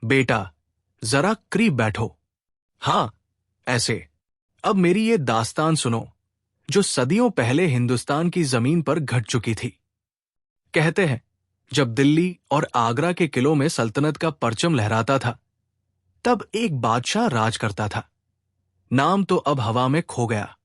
बेटा, जरा करीब बैठो। हाँ, ऐसे। अब मेरी ये दास्तान सुनो, जो सदियों पहले हिंदुस्तान की जमीन पर घट चुकी थी। कहते हैं, जब दिल्ली और आगरा के किलों में सल्तनत का परचम लहराता था, तब एक बादशाह राज करता था। नाम तो अब हवा में खो गया,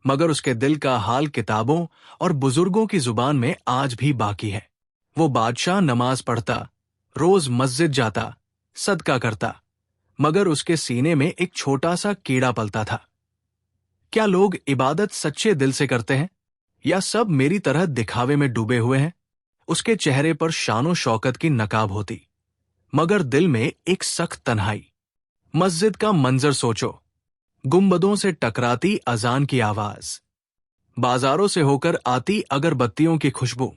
मगर उसके दिल का हाल किताबों और बुजुर्गों की जुबान में आज भी बाकी है। वो बादशाह नमाज पढ़ता, रोज मस्जिद जाता, सदका करता, मगर उसके सीने में एक छोटा सा कीड़ा पलता था। क्या लोग इबादत सच्चे दिल से करते हैं, या सब मेरी तरह दिखावे में डूबे हुए हैं? उसके चेहरे पर शानो शौकत की नकाब होती, मगर दिल में एक सख्त तन्हाई। मस्जिद का मंजर सोचो, गुंबदों से टकराती अजान की आवाज, बाजारों से होकर आती अगरबत्तियों की खुशबू,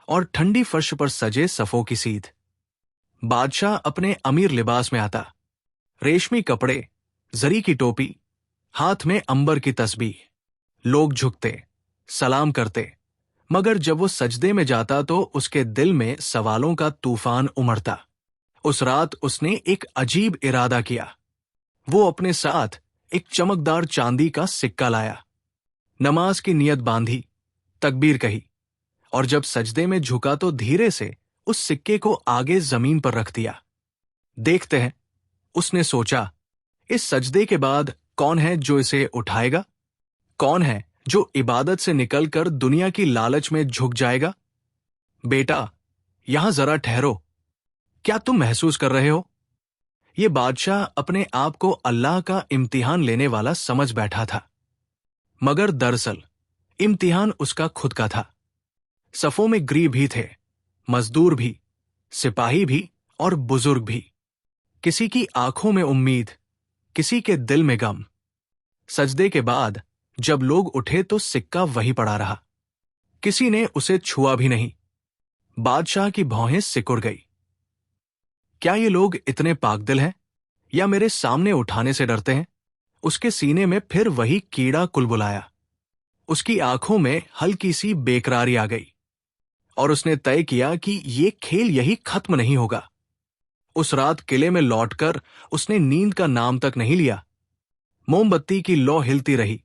और ठंडी फर्श पर सजे सफों की सीध। बादशाह अपने अमीर लिबास में आता, रेशमी कपड़े, जरी की टोपी, हाथ में अंबर की तस्बीह। लोग झुकते, सलाम करते, मगर जब वो सजदे में जाता तो उसके दिल में सवालों का तूफान उमड़ता। उस रात उसने एक अजीब इरादा किया। वो अपने साथ एक चमकदार चांदी का सिक्का लाया, नमाज की नियत बांधी, तकबीर कही, और जब सजदे में झुका तो धीरे से उस सिक्के को आगे जमीन पर रख दिया। देखते हैं, उसने सोचा, इस सजदे के बाद कौन है जो इसे उठाएगा? कौन है जो इबादत से निकलकर दुनिया की लालच में झुक जाएगा? बेटा, यहां जरा ठहरो। क्या तुम महसूस कर रहे हो? ये बादशाह अपने आप को अल्लाह का इम्तिहान लेने वाला समझ बैठा था, मगर दरअसल इम्तिहान उसका खुद का था। सफों में गरीब भी थे, मजदूर भी, सिपाही भी और बुजुर्ग भी। किसी की आंखों में उम्मीद, किसी के दिल में गम। सजदे के बाद जब लोग उठे तो सिक्का वही पड़ा रहा। किसी ने उसे छुआ भी नहीं। बादशाह की भौहें सिकुड़ गई। क्या ये लोग इतने पाकदिल हैं, या मेरे सामने उठाने से डरते हैं? उसके सीने में फिर वही कीड़ा कुलबुलाया। उसकी आंखों में हल्की सी बेकरारी आ गई, और उसने तय किया कि ये खेल यही खत्म नहीं होगा। उस रात किले में लौटकर उसने नींद का नाम तक नहीं लिया। मोमबत्ती की लौ हिलती रही,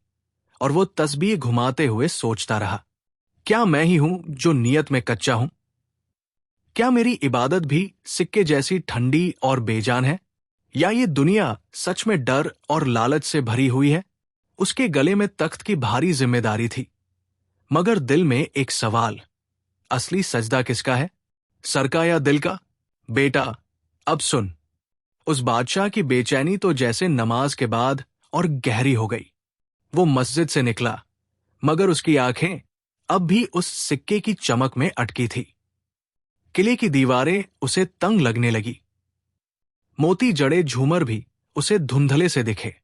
और वो तस्बीह घुमाते हुए सोचता रहा, क्या मैं ही हूं जो नियत में कच्चा हूं? क्या मेरी इबादत भी सिक्के जैसी ठंडी और बेजान है, या ये दुनिया सच में डर और लालच से भरी हुई है? उसके गले में तख्त की भारी जिम्मेदारी थी, मगर दिल में एक सवाल, असली सजदा किसका है, सर का या दिल का? बेटा, अब सुन। उस बादशाह की बेचैनी तो जैसे नमाज के बाद और गहरी हो गई। वो मस्जिद से निकला, मगर उसकी आंखें अब भी उस सिक्के की चमक में अटकी थी। किले की दीवारें उसे तंग लगने लगी। मोती जड़े झूमर भी उसे धुंधले से दिखे।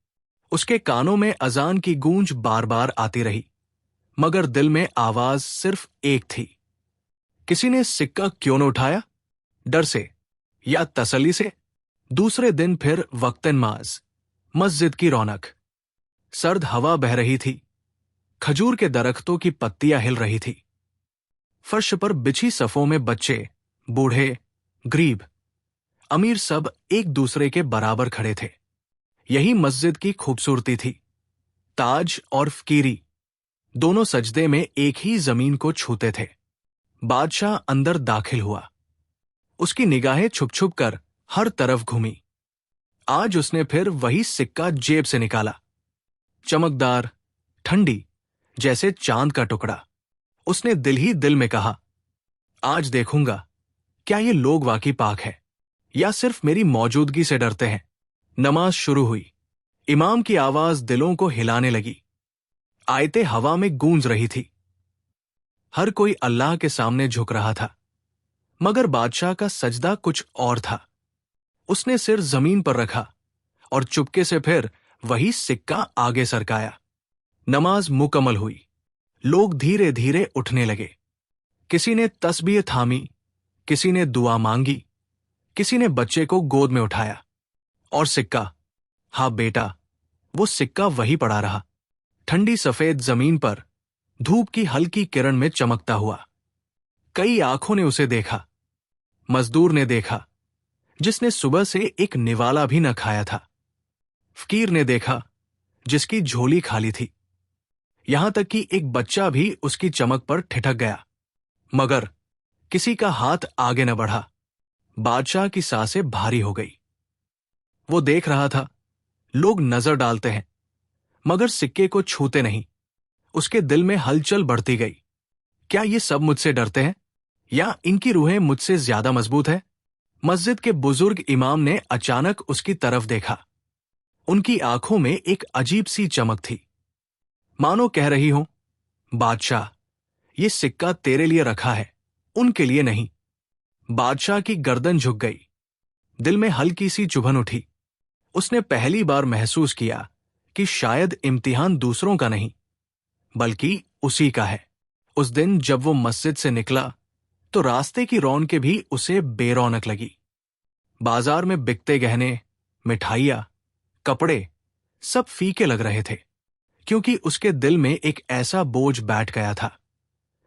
उसके कानों में अजान की गूंज बार बार आती रही, मगर दिल में आवाज सिर्फ एक थी। किसी ने सिक्का क्यों न उठाया? डर से या तसल्ली से? दूसरे दिन फिर वक्तन माज, मस्जिद की रौनक। सर्द हवा बह रही थी, खजूर के दरख्तों की पत्तियां हिल रही थी। फर्श पर बिछी सफों में बच्चे, बूढ़े, गरीब, अमीर सब एक दूसरे के बराबर खड़े थे। यही मस्जिद की खूबसूरती थी। ताज और फकीरी दोनों सजदे में एक ही जमीन को छूते थे। बादशाह अंदर दाखिल हुआ। उसकी निगाहें छुप छुप कर हर तरफ घूमी। आज उसने फिर वही सिक्का जेब से निकाला, चमकदार, ठंडी, जैसे चांद का टुकड़ा। उसने दिल ही दिल में कहा, आज देखूंगा क्या ये लोग वाकई पाक है, या सिर्फ मेरी मौजूदगी से डरते हैं। नमाज शुरू हुई। इमाम की आवाज दिलों को हिलाने लगी। आयतें हवा में गूंज रही थी। हर कोई अल्लाह के सामने झुक रहा था, मगर बादशाह का सजदा कुछ और था। उसने सिर जमीन पर रखा और चुपके से फिर वही सिक्का आगे सरकाया। नमाज मुकम्मल हुई। लोग धीरे धीरे उठने लगे। किसी ने तस्बीह थामी, किसी ने दुआ मांगी, किसी ने बच्चे को गोद में उठाया, और सिक्का, हाँ बेटा, वो सिक्का वही पड़ा रहा, ठंडी सफेद जमीन पर, धूप की हल्की किरण में चमकता हुआ। कई आंखों ने उसे देखा। मजदूर ने देखा, जिसने सुबह से एक निवाला भी न खाया था। फकीर ने देखा, जिसकी झोली खाली थी। यहां तक कि एक बच्चा भी उसकी चमक पर ठिठक गया, मगर किसी का हाथ आगे न बढ़ा। बादशाह की सांसें भारी हो गई। वो देख रहा था, लोग नजर डालते हैं मगर सिक्के को छूते नहीं। उसके दिल में हलचल बढ़ती गई। क्या ये सब मुझसे डरते हैं, या इनकी रूहें मुझसे ज्यादा मजबूत है? मस्जिद के बुजुर्ग इमाम ने अचानक उसकी तरफ देखा। उनकी आंखों में एक अजीब सी चमक थी, मानो कह रही हो, बादशाह, ये सिक्का तेरे लिए रखा है, उनके लिए नहीं। बादशाह की गर्दन झुक गई। दिल में हल्की सी चुभन उठी। उसने पहली बार महसूस किया कि शायद इम्तिहान दूसरों का नहीं, बल्कि उसी का है। उस दिन जब वो मस्जिद से निकला तो रास्ते की रौनकें भी उसे बेरौनक लगी। बाजार में बिकते गहने, मिठाइयां, कपड़े सब फीके लग रहे थे, क्योंकि उसके दिल में एक ऐसा बोझ बैठ गया था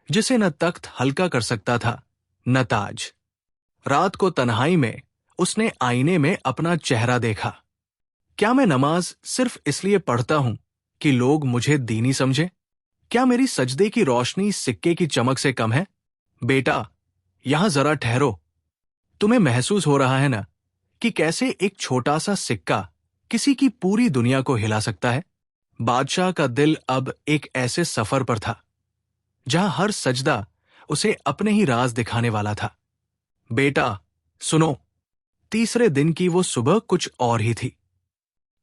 जिसे न तख्त हल्का कर सकता था, न ताज। रात को तन्हाई में उसने आईने में अपना चेहरा देखा। क्या मैं नमाज सिर्फ इसलिए पढ़ता हूं कि लोग मुझे दीनी समझे? क्या मेरी सजदे की रोशनी सिक्के की चमक से कम है? बेटा, यहां जरा ठहरो। तुम्हें महसूस हो रहा है ना कि कैसे एक छोटा सा सिक्का किसी की पूरी दुनिया को हिला सकता है? बादशाह का दिल अब एक ऐसे सफर पर था जहां हर सजदा उसे अपने ही राज दिखाने वाला था। बेटा, सुनो। तीसरे दिन की वो सुबह कुछ और ही थी।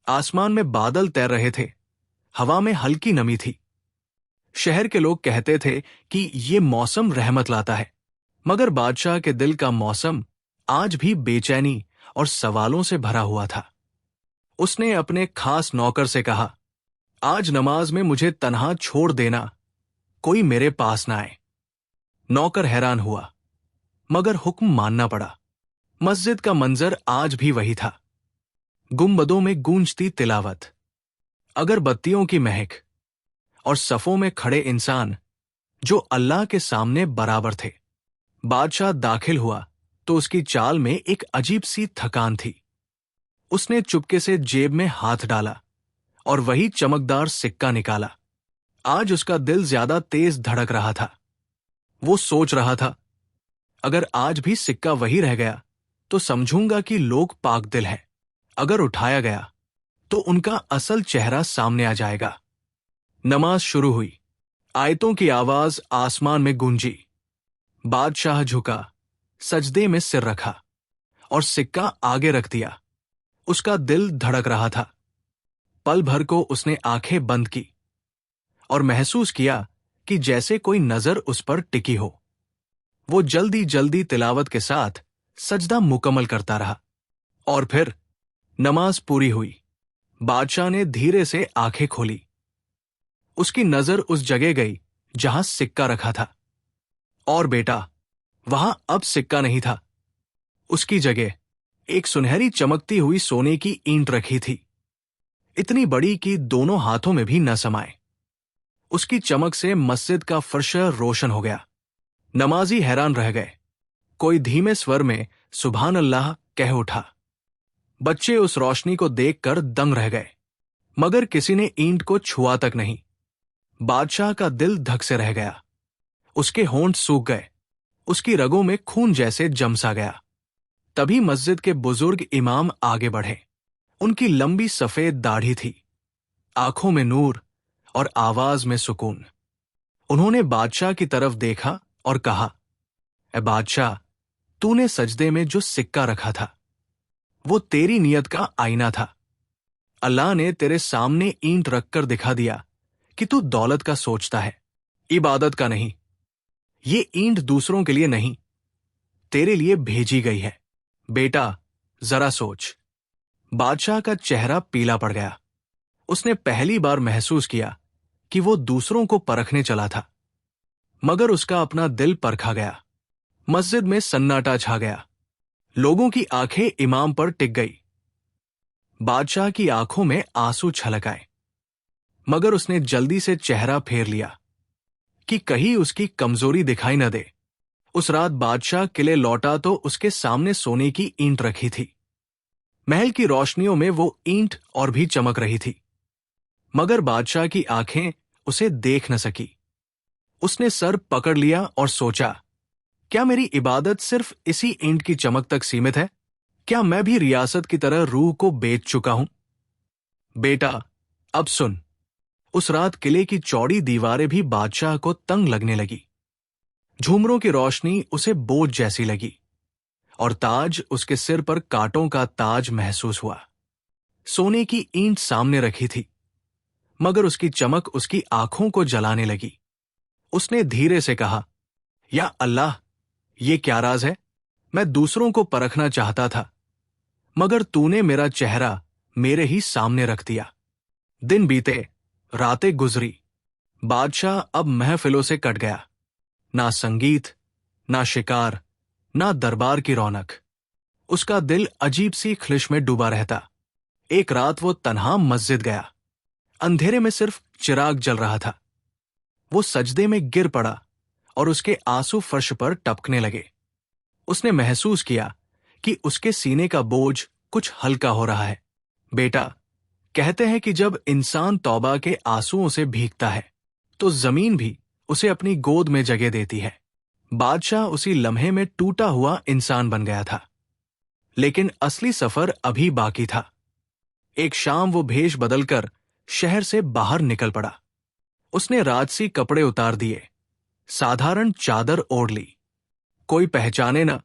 आसमान में बादल तैर रहे थे, हवा में हल्की नमी थी। शहर के लोग कहते थे कि ये मौसम रहमत लाता है, मगर बादशाह के दिल का मौसम आज भी बेचैनी और सवालों से भरा हुआ था। उसने अपने खास नौकर से कहा, आज नमाज में मुझे तन्हा छोड़ देना, कोई मेरे पास ना आए। नौकर हैरान हुआ, मगर हुक्म मानना पड़ा। मस्जिद का मंजर आज भी वही था। गुंबदों में गूंजती तिलावत, अगरबत्तियों की महक और सफों में खड़े इंसान जो अल्लाह के सामने बराबर थे। बादशाह दाखिल हुआ तो उसकी चाल में एक अजीब सी थकान थी। उसने चुपके से जेब में हाथ डाला और वही चमकदार सिक्का निकाला। आज उसका दिल ज्यादा तेज धड़क रहा था। वो सोच रहा था, अगर आज भी सिक्का वही रह गया तो समझूंगा कि लोग पाक दिल हैं। अगर उठाया गया तो उनका असल चेहरा सामने आ जाएगा। नमाज शुरू हुई। आयतों की आवाज आसमान में गूंजी। बादशाह झुका, सजदे में सिर रखा और सिक्का आगे रख दिया। उसका दिल धड़क रहा था। पल भर को उसने आंखें बंद की और महसूस किया कि जैसे कोई नजर उस पर टिकी हो। वो जल्दी जल्दी तिलावत के साथ सजदा मुकम्मल करता रहा और फिर नमाज पूरी हुई। बादशाह ने धीरे से आंखें खोली। उसकी नजर उस जगह गई जहां सिक्का रखा था। और बेटा, वहां अब सिक्का नहीं था। उसकी जगह एक सुनहरी चमकती हुई सोने की ईंट रखी थी, इतनी बड़ी कि दोनों हाथों में भी न समाए। उसकी चमक से मस्जिद का फर्श रोशन हो गया। नमाजी हैरान रह गए। कोई धीमे स्वर में सुभान अल्लाह कह उठा। बच्चे उस रोशनी को देखकर दंग रह गए, मगर किसी ने ईंट को छुआ तक नहीं। बादशाह का दिल धक से रह गया। उसके होंठ सूख गए, उसकी रगों में खून जैसे जम सा गया। तभी मस्जिद के बुजुर्ग इमाम आगे बढ़े। उनकी लंबी सफेद दाढ़ी थी, आंखों में नूर और आवाज में सुकून। उन्होंने बादशाह की तरफ देखा और कहा, ए बादशाह, तूने सजदे में जो सिक्का रखा था वो तेरी नियत का आईना था। अल्लाह ने तेरे सामने ईंट रखकर दिखा दिया कि तू दौलत का सोचता है, इबादत का नहीं। ये ईंट दूसरों के लिए नहीं, तेरे लिए भेजी गई है। बेटा, जरा सोच। बादशाह का चेहरा पीला पड़ गया। उसने पहली बार महसूस किया कि वो दूसरों को परखने चला था, मगर उसका अपना दिल परखा गया। मस्जिद में सन्नाटा छा गया। लोगों की आंखें इमाम पर टिक गई। बादशाह की आंखों में आंसू छलक आए, मगर उसने जल्दी से चेहरा फेर लिया कि कहीं उसकी कमजोरी दिखाई न दे। उस रात बादशाह किले लौटा तो उसके सामने सोने की ईंट रखी थी। महल की रोशनियों में वो ईंट और भी चमक रही थी, मगर बादशाह की आंखें उसे देख न सकी। उसने सर पकड़ लिया और सोचा, क्या मेरी इबादत सिर्फ इसी ईंट की चमक तक सीमित है? क्या मैं भी रियासत की तरह रूह को बेच चुका हूं? बेटा, अब सुन। उस रात किले की चौड़ी दीवारें भी बादशाह को तंग लगने लगी। झूमरों की रोशनी उसे बोझ जैसी लगी और ताज उसके सिर पर कांटों का ताज महसूस हुआ। सोने की ईंट सामने रखी थी, मगर उसकी चमक उसकी आंखों को जलाने लगी। उसने धीरे से कहा, या अल्लाह, ये क्या राज है? मैं दूसरों को परखना चाहता था, मगर तूने मेरा चेहरा मेरे ही सामने रख दिया। दिन बीते, रातें गुजरी। बादशाह अब महफिलों से कट गया। ना संगीत, ना शिकार, ना दरबार की रौनक। उसका दिल अजीब सी ख्लिश में डूबा रहता। एक रात वो तन्हा मस्जिद गया। अंधेरे में सिर्फ चिराग जल रहा था। वो सजदे में गिर पड़ा और उसके आंसू फर्श पर टपकने लगे। उसने महसूस किया कि उसके सीने का बोझ कुछ हल्का हो रहा है। बेटा, कहते हैं कि जब इंसान तौबा के आंसुओं से भीगता है तो जमीन भी उसे अपनी गोद में जगह देती है। बादशाह उसी लम्हे में टूटा हुआ इंसान बन गया था, लेकिन असली सफर अभी बाकी था। एक शाम वो भेष बदलकर शहर से बाहर निकल पड़ा। उसने राजसी कपड़े उतार दिए, साधारण चादर ओढ़ ली। कोई पहचाने न,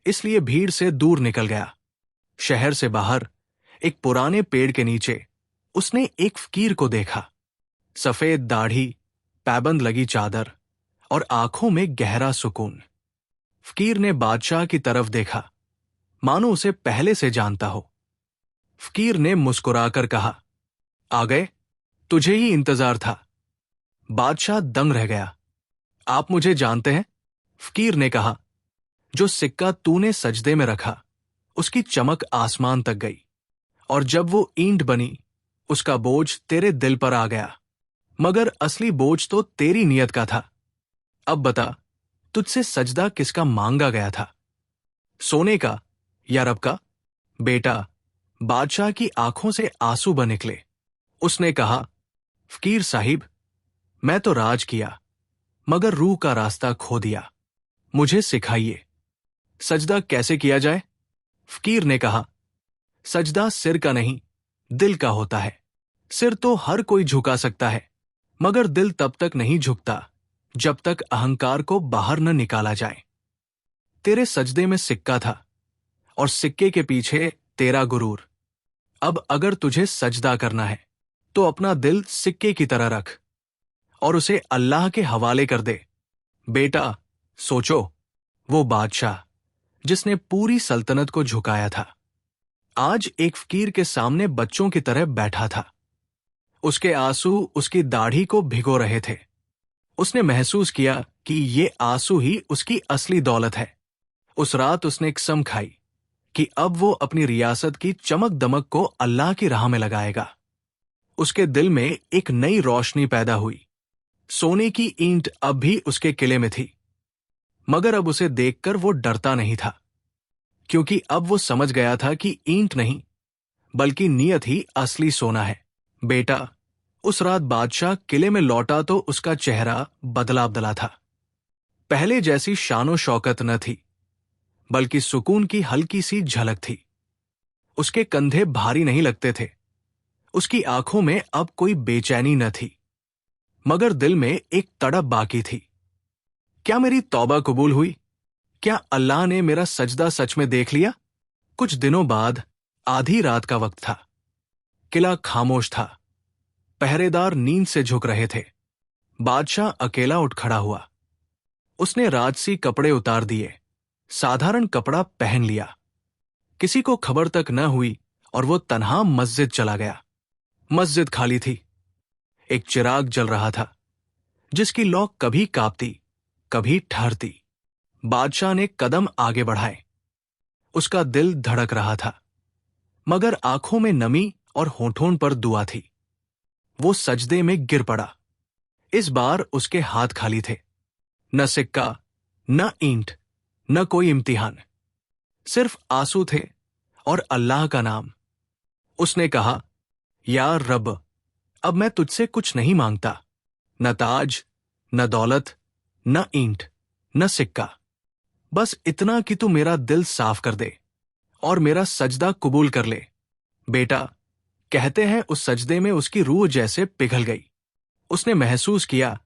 इसलिए भीड़ से दूर निकल गया। शहर से बाहर एक पुराने पेड़ के नीचे उसने एक फकीर को देखा। सफेद दाढ़ी, पैबंद लगी चादर और आंखों में गहरा सुकून। फकीर ने बादशाह की तरफ देखा, मानो उसे पहले से जानता हो। फकीर ने मुस्कुराकर कहा, आ गए, तुझे ही इंतजार था। बादशाह दंग रह गया। आप मुझे जानते हैं? फकीर ने कहा, जो सिक्का तूने सजदे में रखा उसकी चमक आसमान तक गई, और जब वो ईंट बनी उसका बोझ तेरे दिल पर आ गया, मगर असली बोझ तो तेरी नियत का था। अब बता, तुझसे सजदा किसका मांगा गया था, सोने का या रब का? बेटा, बादशाह की आंखों से आंसू बह निकले। उसने कहा, फकीर साहिब, मैं तो राज किया, मगर रूह का रास्ता खो दिया। मुझे सिखाइए, सजदा कैसे किया जाए? फकीर ने कहा, सजदा सिर का नहीं, दिल का होता है। सिर तो हर कोई झुका सकता है, मगर दिल तब तक नहीं झुकता जब तक अहंकार को बाहर न निकाला जाए। तेरे सजदे में सिक्का था और सिक्के के पीछे तेरा गुरूर। अब अगर तुझे सजदा करना है तो अपना दिल सिक्के की तरह रख और उसे अल्लाह के हवाले कर दे। बेटा, सोचो, वो बादशाह जिसने पूरी सल्तनत को झुकाया था, आज एक फकीर के सामने बच्चों की तरह बैठा था। उसके आंसू उसकी दाढ़ी को भिगो रहे थे। उसने महसूस किया कि ये आंसू ही उसकी असली दौलत है। उस रात उसने कसम खाई कि अब वो अपनी रियासत की चमक दमक को अल्लाह की राह में लगाएगा। उसके दिल में एक नई रोशनी पैदा हुई। सोने की ईंट अब भी उसके किले में थी, मगर अब उसे देखकर वो डरता नहीं था, क्योंकि अब वो समझ गया था कि ईंट नहीं, बल्कि नियत ही असली सोना है। बेटा, उस रात बादशाह किले में लौटा तो उसका चेहरा बदला बदला था। पहले जैसी शानो शौकत न थी, बल्कि सुकून की हल्की सी झलक थी। उसके कंधे भारी नहीं लगते थे। उसकी आंखों में अब कोई बेचैनी न थी, मगर दिल में एक तड़प बाकी थी। क्या मेरी तौबा कबूल हुई? क्या अल्लाह ने मेरा सजदा सच में देख लिया? कुछ दिनों बाद आधी रात का वक्त था। किला खामोश था। पहरेदार नींद से झुक रहे थे। बादशाह अकेला उठ खड़ा हुआ। उसने राजसी कपड़े उतार दिए, साधारण कपड़ा पहन लिया। किसी को खबर तक न हुई और वो तन्हा मस्जिद चला गया। मस्जिद खाली थी। एक चिराग जल रहा था, जिसकी लौ कभी कांपती, कभी ठहरती। बादशाह ने कदम आगे बढ़ाए। उसका दिल धड़क रहा था, मगर आंखों में नमी और होठों पर दुआ थी। वो सजदे में गिर पड़ा। इस बार उसके हाथ खाली थे, न सिक्का, न ईंट, न कोई इम्तिहान, सिर्फ आंसू थे और अल्लाह का नाम। उसने कहा, या रब, अब मैं तुझसे कुछ नहीं मांगता, न ताज, न दौलत, न ईंट, न सिक्का, बस इतना कि तू मेरा दिल साफ कर दे और मेरा सजदा कबूल कर ले। बेटा, कहते हैं उस सजदे में उसकी रूह जैसे पिघल गई। उसने महसूस किया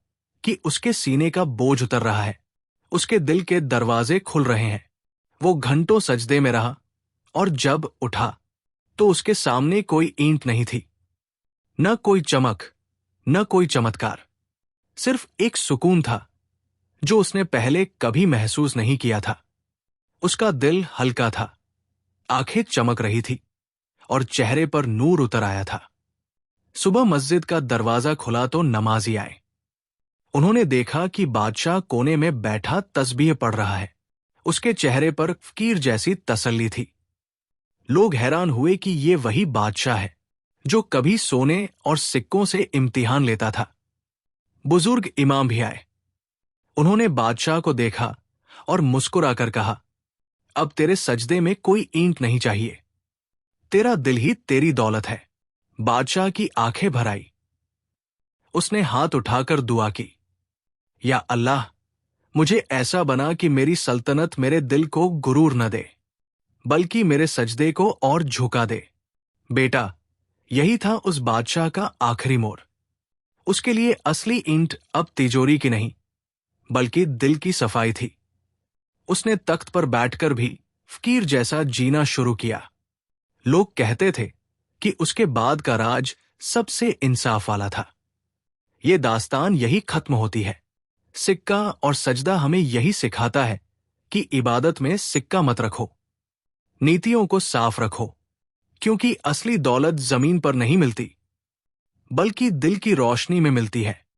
कि उसके सीने का बोझ उतर रहा है, उसके दिल के दरवाजे खुल रहे हैं। वो घंटों सजदे में रहा और जब उठा तो उसके सामने कोई ईंट नहीं थी, न कोई चमक, न कोई चमत्कार, सिर्फ एक सुकून था जो उसने पहले कभी महसूस नहीं किया था। उसका दिल हल्का था, आंखें चमक रही थी और चेहरे पर नूर उतर आया था। सुबह मस्जिद का दरवाजा खुला तो नमाजी आए। उन्होंने देखा कि बादशाह कोने में बैठा तस्बीह पढ़ रहा है। उसके चेहरे पर फकीर जैसी तसल्ली थी। लोग हैरान हुए कि ये वही बादशाह है जो कभी सोने और सिक्कों से इम्तिहान लेता था। बुजुर्ग इमाम भी आए। उन्होंने बादशाह को देखा और मुस्कुराकर कहा, अब तेरे सजदे में कोई ईंट नहीं चाहिए, तेरा दिल ही तेरी दौलत है। बादशाह की आंखें भर आई। उसने हाथ उठाकर दुआ की, या अल्लाह, मुझे ऐसा बना कि मेरी सल्तनत मेरे दिल को गुरूर न दे, बल्कि मेरे सजदे को और झुका दे। बेटा, यही था उस बादशाह का आखिरी मोड़। उसके लिए असली ईंट अब तिजोरी की नहीं, बल्कि दिल की सफाई थी। उसने तख्त पर बैठकर भी फकीर जैसा जीना शुरू किया। लोग कहते थे कि उसके बाद का राज सबसे इंसाफ वाला था। ये दास्तान यही खत्म होती है। सिक्का और सजदा हमें यही सिखाता है कि इबादत में सिक्का मत रखो, नीतियों को साफ रखो, क्योंकि असली दौलत जमीन पर नहीं मिलती, बल्कि दिल की रोशनी में मिलती है।